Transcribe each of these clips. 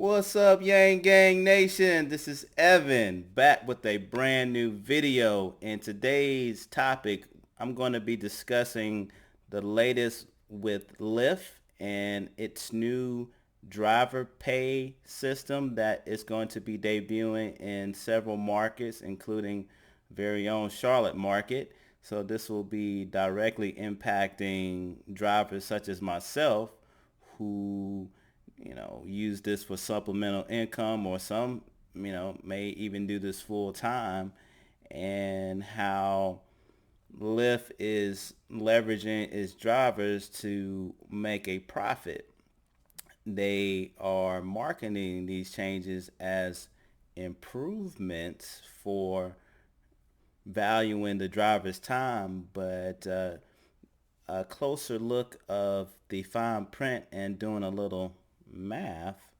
What's up, Yang Gang Nation? This is Evan back with a brand new video. In today's topic, I'm going to be discussing the latest with Lyft and its new driver pay system that is going to be debuting in several markets, including very own Charlotte market. So this will be directly impacting drivers such as myself who use this for supplemental income, or some, may even do this full time, and how Lyft is leveraging its drivers to make a profit. They are marketing these changes as improvements for valuing the driver's time, but a closer look of the fine print and doing a little math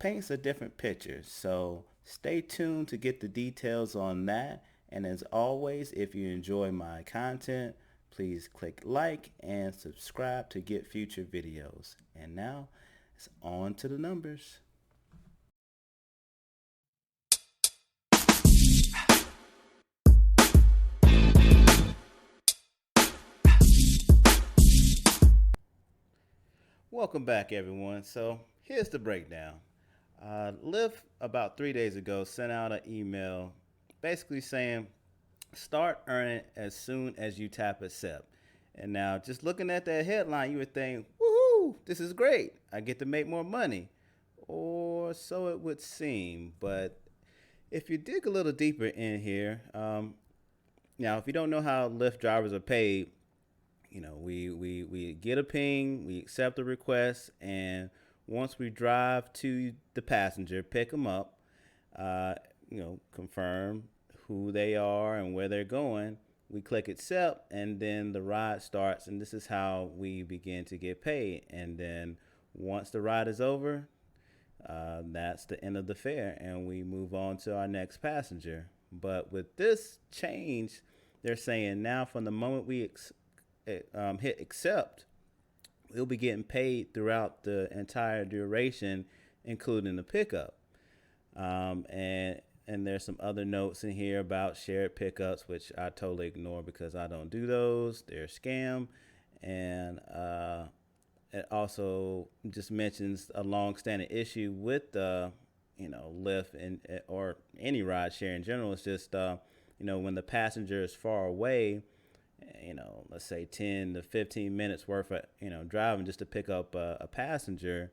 paints a different picture. So stay tuned to get the details on that. And as always, if you enjoy my content, please click like and subscribe to get future videos. And now it's on to the numbers. Welcome back, everyone. So here's the breakdown. Lyft about 3 days ago sent out an email basically saying start earning as soon as you tap accept. And now, just looking at that headline, you would think, woohoo, this is great. I get to make more money. Or so it would seem. But if you dig a little deeper in here, now, if you don't know how Lyft drivers are paid, we get a ping, we accept the request, and once we drive to the passenger, pick them up, confirm who they are and where they're going, we click accept, and then the ride starts, and this is how we begin to get paid. And then once the ride is over, that's the end of the fare, and we move on to our next passenger. But with this change, they're saying now from the moment we hit accept, we'll be getting paid throughout the entire duration, including the pickup. And there's some other notes in here about shared pickups, which I totally ignore because I don't do those. They're a scam. And it also just mentions a long-standing issue with Lyft and or any ride share in general. It's just when the passenger is far away, let's say 10 to 15 minutes worth of driving just to pick up a passenger,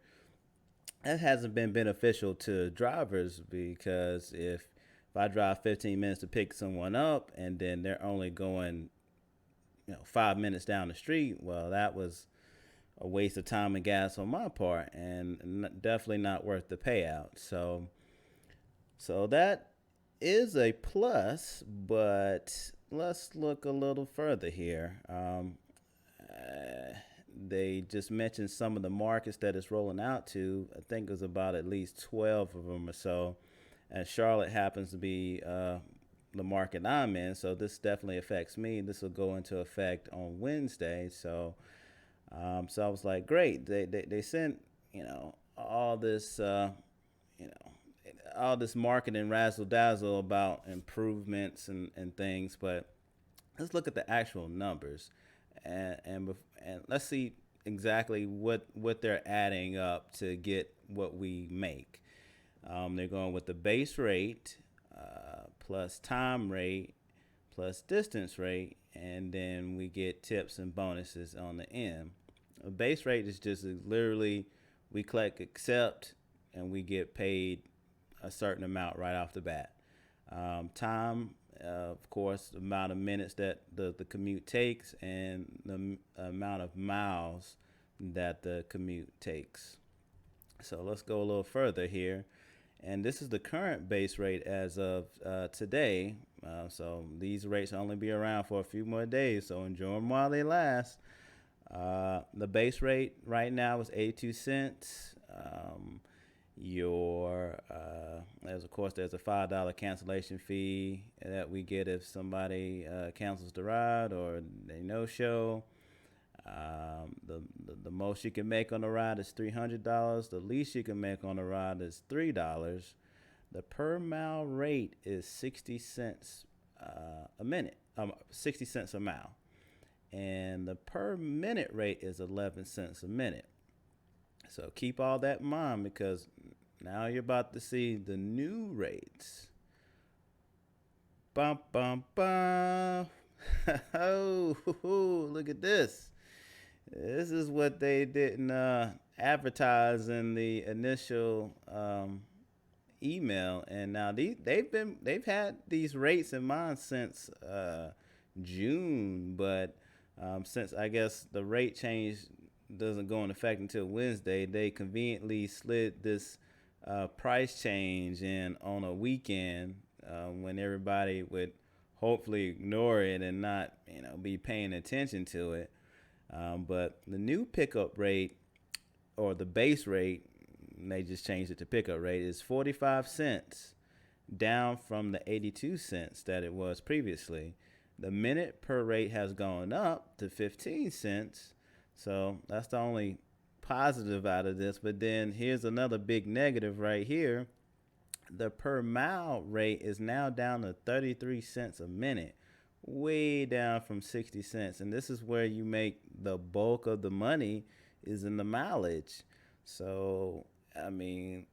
that hasn't been beneficial to drivers, because if I drive 15 minutes to pick someone up and then they're only going 5 minutes down the street, well, that was a waste of time and gas on my part, and definitely not worth the payout. So that is a plus, but let's look a little further here. They just mentioned some of the markets that it's rolling out to. I think there's about at least 12 of them or so. And Charlotte happens to be the market I'm in, so this definitely affects me. This will go into effect on Wednesday. So I was like, great. They sent all this all this marketing razzle dazzle about improvements and things, but let's look at the actual numbers, and let's see exactly what they're adding up to get what we make. They're going with the base rate, plus time rate, plus distance rate, and then we get tips and bonuses on the end. A base rate is just literally we click accept and we get paid a certain amount right off the bat. Time, of course, the amount of minutes that the commute takes, and the amount of miles that the commute takes. So let's go a little further here. And this is the current base rate as of today. So these rates will only be around for a few more days, so enjoy them while they last. The base rate right now is 82 cents. There's a $5 cancellation fee that we get if somebody cancels the ride or they no show. The most you can make on a ride is $300. The least you can make on a ride is $3. The per mile rate is 60 cents a minute. 60 cents a mile, and the per minute rate is 11 cents a minute. So keep all that in mind because now you're about to see the new rates. Bum bum bum. Oh, look at this. This is what they didn't advertise in the initial email, and now they've had these rates in mind since June, but since I guess the rate change doesn't go in effect until Wednesday, they conveniently slid this price change in on a weekend when everybody would hopefully ignore it and not be paying attention to it. But the new pickup rate or the base rate, they just changed it to pickup rate, is 45 cents, down from the 82 cents that it was previously. The minute per rate has gone up to 15 cents. So that's the only positive out of this. But then here's another big negative right here. The per mile rate is now down to 33 cents a minute, way down from 60 cents. And this is where you make the bulk of the money, is in the mileage. So, I mean,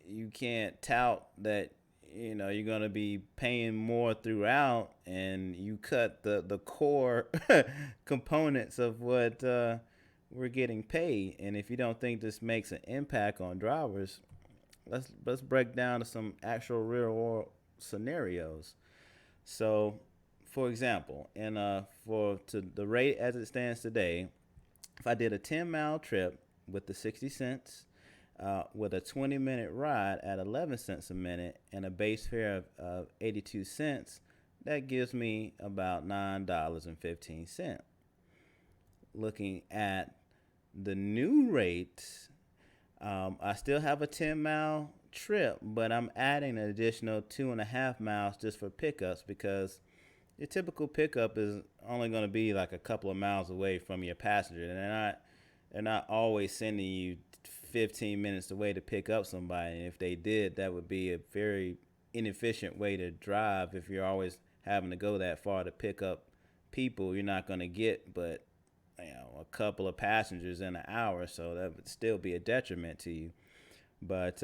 you can't tout that you're going to be paying more throughout and you cut the core components of what we're getting paid. And if you don't think this makes an impact on drivers, let's break down to some actual real world scenarios. So, for example, for to the rate as it stands today, if I did a 10-mile trip with the 60 cents, with a 20-minute ride at 11 cents a minute and a base fare of 82 cents, that gives me about $9.15. Looking at the new rates, I still have a 10-mile trip, but I'm adding an additional 2.5 miles just for pickups because your typical pickup is only going to be like a couple of miles away from your passenger. And they're not always sending you 15 minutes away to pick up somebody. And if they did, that would be a very inefficient way to drive. If you're always having to go that far to pick up people, you're not going to get but a couple of passengers in an hour, so that would still be a detriment to you. But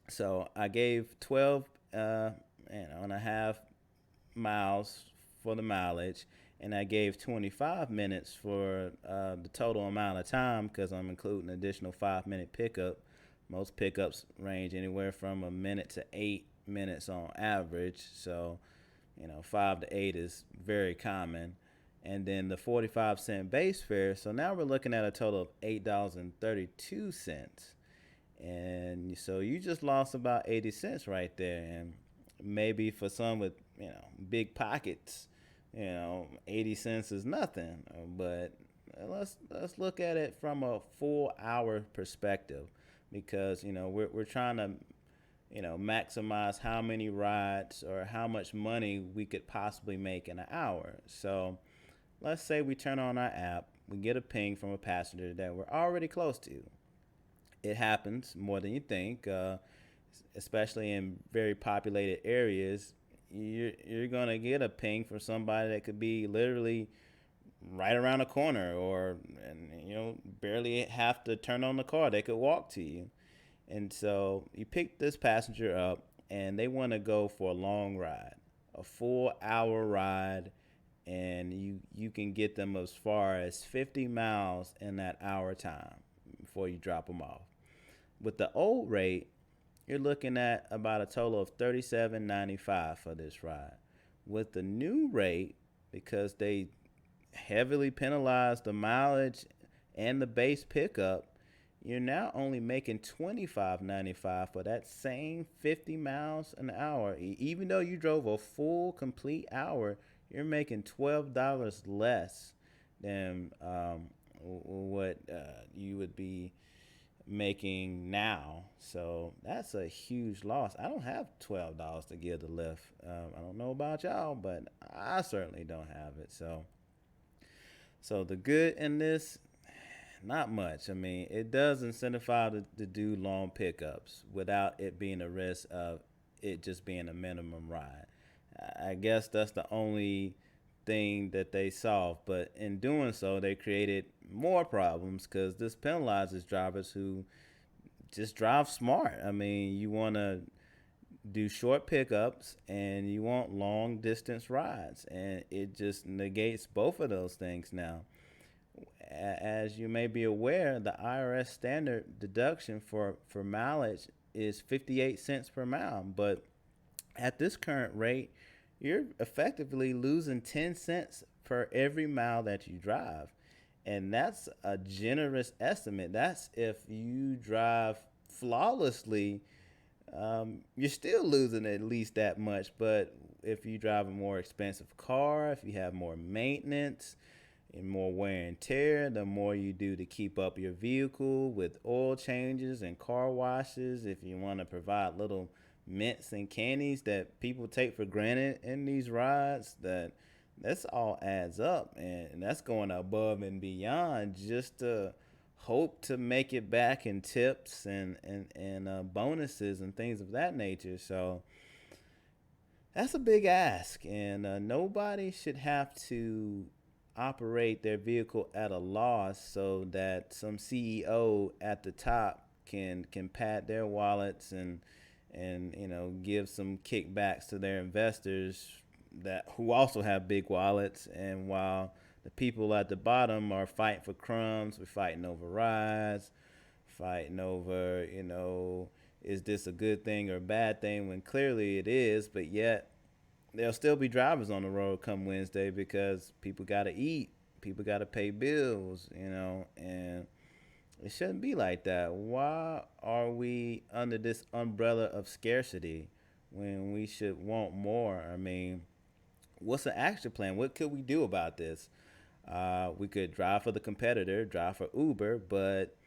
so I gave 12 and a half miles for the mileage, and I gave 25 minutes for the total amount of time because I'm including an additional 5-minute pickup. Most pickups range anywhere from a minute to 8 minutes on average, so 5 to 8 is very common. And then the 45-cent base fare. So now we're looking at a total of $8.32. And so you just lost about 80 cents right there. And maybe for some with, big pockets, 80 cents is nothing. But let's look at it from a full hour perspective because, we're trying to, maximize how many rides or how much money we could possibly make in an hour. So let's say we turn on our app, we get a ping from a passenger that we're already close to. It happens more than you think, especially in very populated areas. You're going to get a ping from somebody that could be literally right around the corner or barely have to turn on the car. They could walk to you. And so you pick this passenger up and they want to go for a long ride, a full hour ride, and you can get them as far as 50 miles in that hour time before you drop them off. With the old rate, you're looking at about a total of $37.95 for this ride. With the new rate, because they heavily penalize the mileage and the base pickup, you're now only making $25.95 for that same 50 miles an hour. Even though you drove a full complete hour, you're making $12 less than what you would be making now. So that's a huge loss. I don't have $12 to give to Lyft. I don't know about y'all, but I certainly don't have it. So the good in this, not much. I mean, it does incentivize to do long pickups without it being a risk of it just being a minimum ride. I guess that's the only thing that they solved. But in doing so, they created more problems because this penalizes drivers who just drive smart. I mean, you want to do short pickups and you want long distance rides, and it just negates both of those things now. As you may be aware, the IRS standard deduction for mileage is 58 cents per mile, but at this current rate, you're effectively losing 10 cents per every mile that you drive. And that's a generous estimate. That's if you drive flawlessly, you're still losing at least that much. But if you drive a more expensive car, if you have more maintenance and more wear and tear, the more you do to keep up your vehicle with oil changes and car washes, if you want to provide little mints and candies that people take for granted in these rides, that's all adds up, and that's going above and beyond just to hope to make it back in tips and bonuses and things of that nature. So that's a big ask, and nobody should have to operate their vehicle at a loss so that some CEO at the top can pat their wallets and give some kickbacks to their investors that who also have big wallets, and while the people at the bottom are fighting for crumbs, we're fighting over rides, fighting over, is this a good thing or a bad thing when clearly it is, but yet there'll still be drivers on the road come Wednesday because people got to eat, people got to pay bills, and it shouldn't be like that. Why are we under this umbrella of scarcity when we should want more? I mean, what's the action plan? What could we do about this? We could drive for the competitor, drive for Uber, but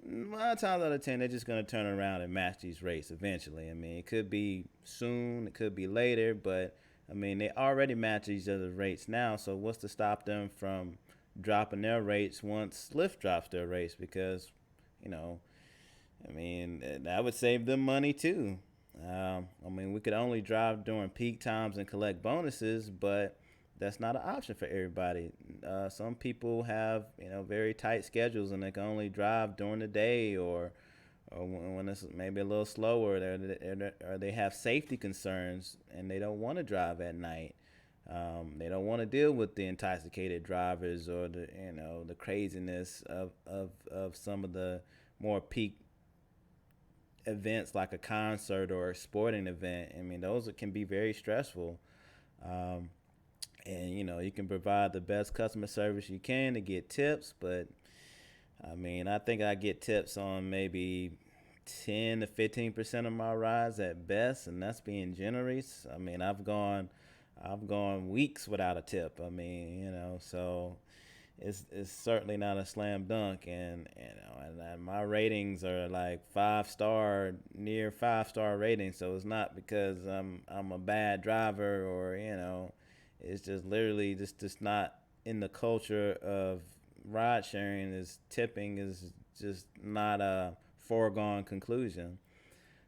9 times out of 10, they're just going to turn around and match these rates eventually. I mean, it could be soon, it could be later, but I mean, they already match each other's rates now. So what's to stop them from dropping their rates once Lyft drops their rates? Because, you know, I mean, that would save them money too. I mean, we could only drive during peak times and collect bonuses, but that's not an option for everybody. Some people have very tight schedules and they can only drive during the day or when it's maybe a little slower, or they have safety concerns and they don't want to drive at night. They don't want to deal with the intoxicated drivers or the craziness of some of the more peak events like a concert or a sporting event. I mean, those can be very stressful. Um, and you can provide the best customer service you can to get tips, but I mean, I think I get tips on maybe 10 to 15% of my rides at best, and that's being generous. I mean, I've gone weeks without a tip. I mean, so it's certainly not a slam dunk, and and my ratings are like 5 star, near 5 star ratings. So it's not because I'm a bad driver, or it's just literally just not in the culture of ride sharing. Is tipping is just not a foregone conclusion.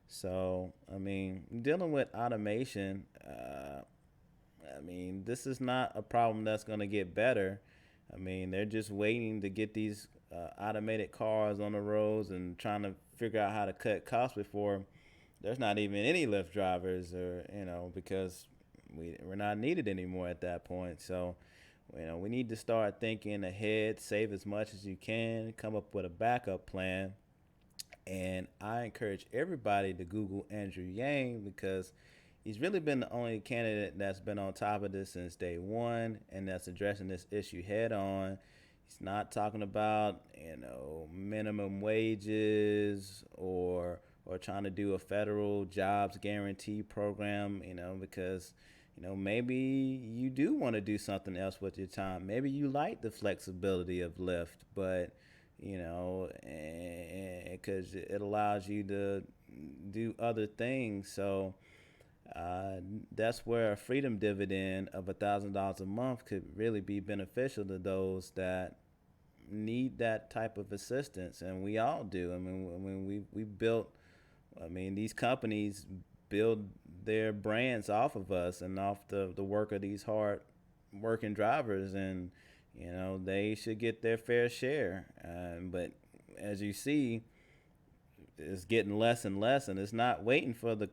So I mean, dealing with automation, I mean, this is not a problem that's going to get better. I mean, they're just waiting to get these automated cars on the roads and trying to figure out how to cut costs before there's not even any Lyft drivers, or because we're not needed anymore at that point. So we need to start thinking ahead, save as much as you can, come up with a backup plan. And I encourage everybody to Google Andrew Yang because he's really been the only candidate that's been on top of this since day one and that's addressing this issue head on. He's not talking about, minimum wages or trying to do a federal jobs guarantee program, because maybe you do want to do something else with your time. Maybe you like the flexibility of Lyft, but because it allows you to do other things. So uh, that's where a freedom dividend of $1,000 a month could really be beneficial to those that need that type of assistance, and we all do. We built. I mean, these companies build their brands off of us and off the work of these hard working drivers, and they should get their fair share. But as you see, it's getting less and less, and it's not waiting for the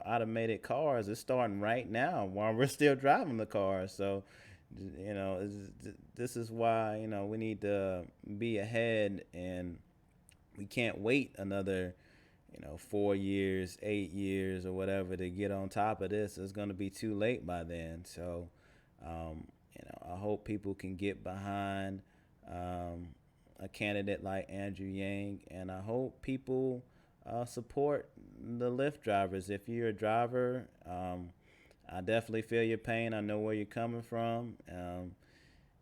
automated cars. It's starting right now while we're still driving the cars. So, this is why we need to be ahead, and we can't wait another 4 years, 8 years, or whatever to get on top of this. It's going to be too late by then. So, I hope people can get behind a candidate like Andrew Yang, and I hope people support the Lyft drivers. If you're a driver, I definitely feel your pain. I know where you're coming from.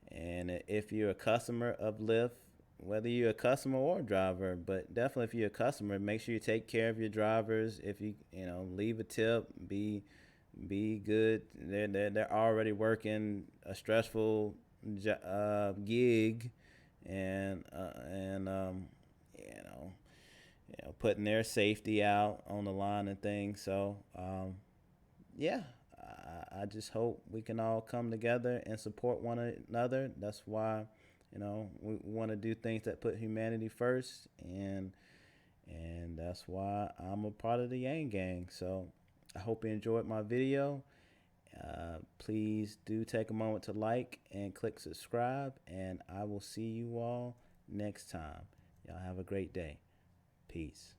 And if you're a customer of Lyft, whether you're a customer or a driver, but definitely if you're a customer, make sure you take care of your drivers. If you leave a tip, be good. They're already working a stressful gig, and putting their safety out on the line and things. So yeah, I just hope we can all come together and support one another. That's why, we want to do things that put humanity first, and that's why I'm a part of the Yang Gang. So I hope you enjoyed my video. Please do take a moment to like and click subscribe, and I will see you all next time. Y'all have a great day. Peace.